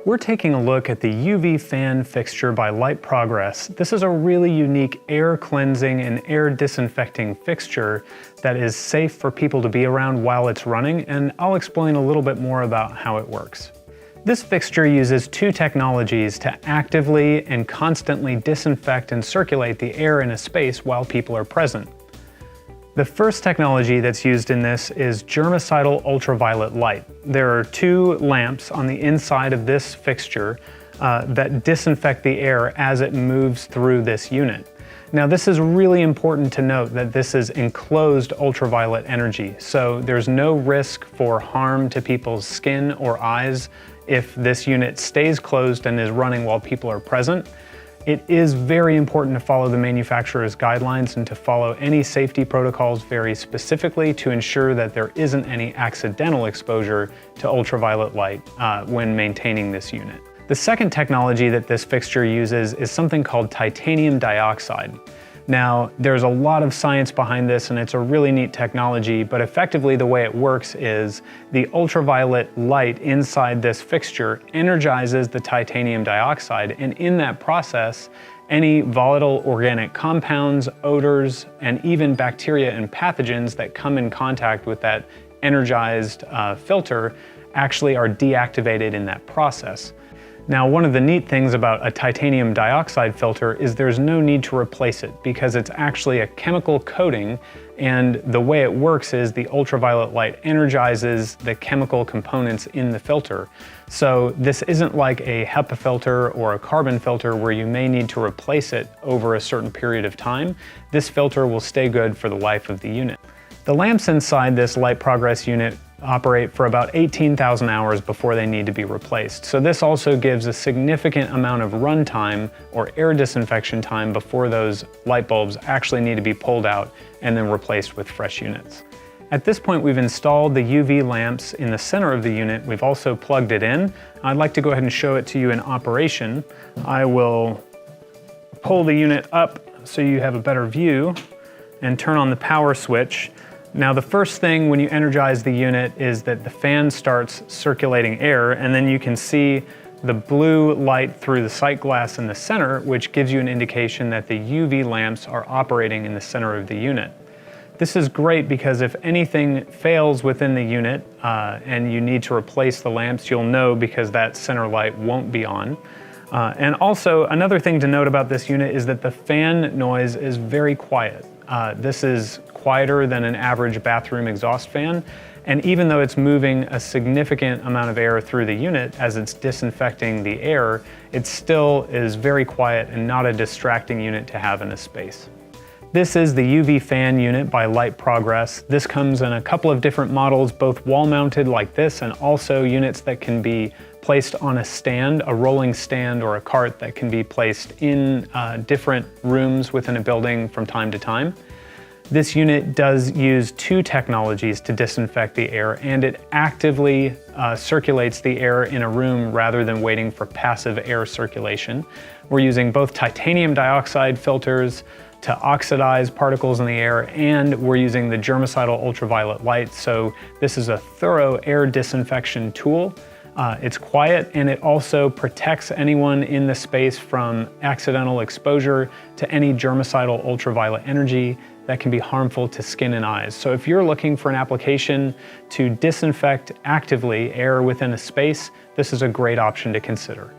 We're taking a look at the UV fan fixture by Light Progress. This is a really unique air cleansing and air disinfecting fixture that is safe for people to be around while it's running, and I'll explain a little bit more about how it works. This fixture uses two technologies to actively and constantly disinfect and circulate the air in a space while people are present. The first technology that's used in this is germicidal ultraviolet light. There are two lamps on the inside of this fixture that disinfect the air as it moves through this unit. Now, this is really important to note that this is enclosed ultraviolet energy, so there's no risk for harm to people's skin or eyes if this unit stays closed and is running while people are present. It is very important to follow the manufacturer's guidelines and to follow any safety protocols very specifically to ensure that there isn't any accidental exposure to ultraviolet light when maintaining this unit. The second technology that this fixture uses is something called titanium dioxide. Now, there's a lot of science behind this and it's a really neat technology, but effectively the way it works is the ultraviolet light inside this fixture energizes the titanium dioxide, and in that process, any volatile organic compounds, odors, and even bacteria and pathogens that come in contact with that energized filter actually are deactivated in that process. Now, one of the neat things about a titanium dioxide filter is there's no need to replace it because it's actually a chemical coating, and the way it works is the ultraviolet light energizes the chemical components in the filter. So this isn't like a HEPA filter or a carbon filter where you may need to replace it over a certain period of time. This filter will stay good for the life of the unit. The lamps inside this Light Progress unit operate for about 18,000 hours before they need to be replaced. So this also gives a significant amount of run time or air disinfection time before those light bulbs actually need to be pulled out and then replaced with fresh units. At this point, we've installed the UV lamps in the center of the unit. We've also plugged it in. I'd like to go ahead and show it to you in operation. I will pull the unit up so you have a better view and turn on the power switch. Now, the first thing when you energize the unit is that the fan starts circulating air, and then you can see the blue light through the sight glass in the center, which gives you an indication that the UV lamps are operating in the center of the unit. This is great because if anything fails within the unit and you need to replace the lamps, you'll know because that center light won't be on. And also, another thing to note about this unit is that the fan noise is very quiet. This is quieter than an average bathroom exhaust fan, and even though it's moving a significant amount of air through the unit as it's disinfecting the air, it still is very quiet and not a distracting unit to have in a space. This is the UV fan unit by Light Progress. This comes in a couple of different models, both wall-mounted like this and also units that can be placed on a stand, a rolling stand or a cart that can be placed in different rooms within a building from time to time. This unit does use two technologies to disinfect the air, and it actively circulates the air in a room rather than waiting for passive air circulation. We're using both titanium dioxide filters to oxidize particles in the air, and we're using the germicidal ultraviolet light, so this is a thorough air disinfection tool. It's quiet, and it also protects anyone in the space from accidental exposure to any germicidal ultraviolet energy that can be harmful to skin and eyes. So if you're looking for an application to disinfect actively air within a space, this is a great option to consider.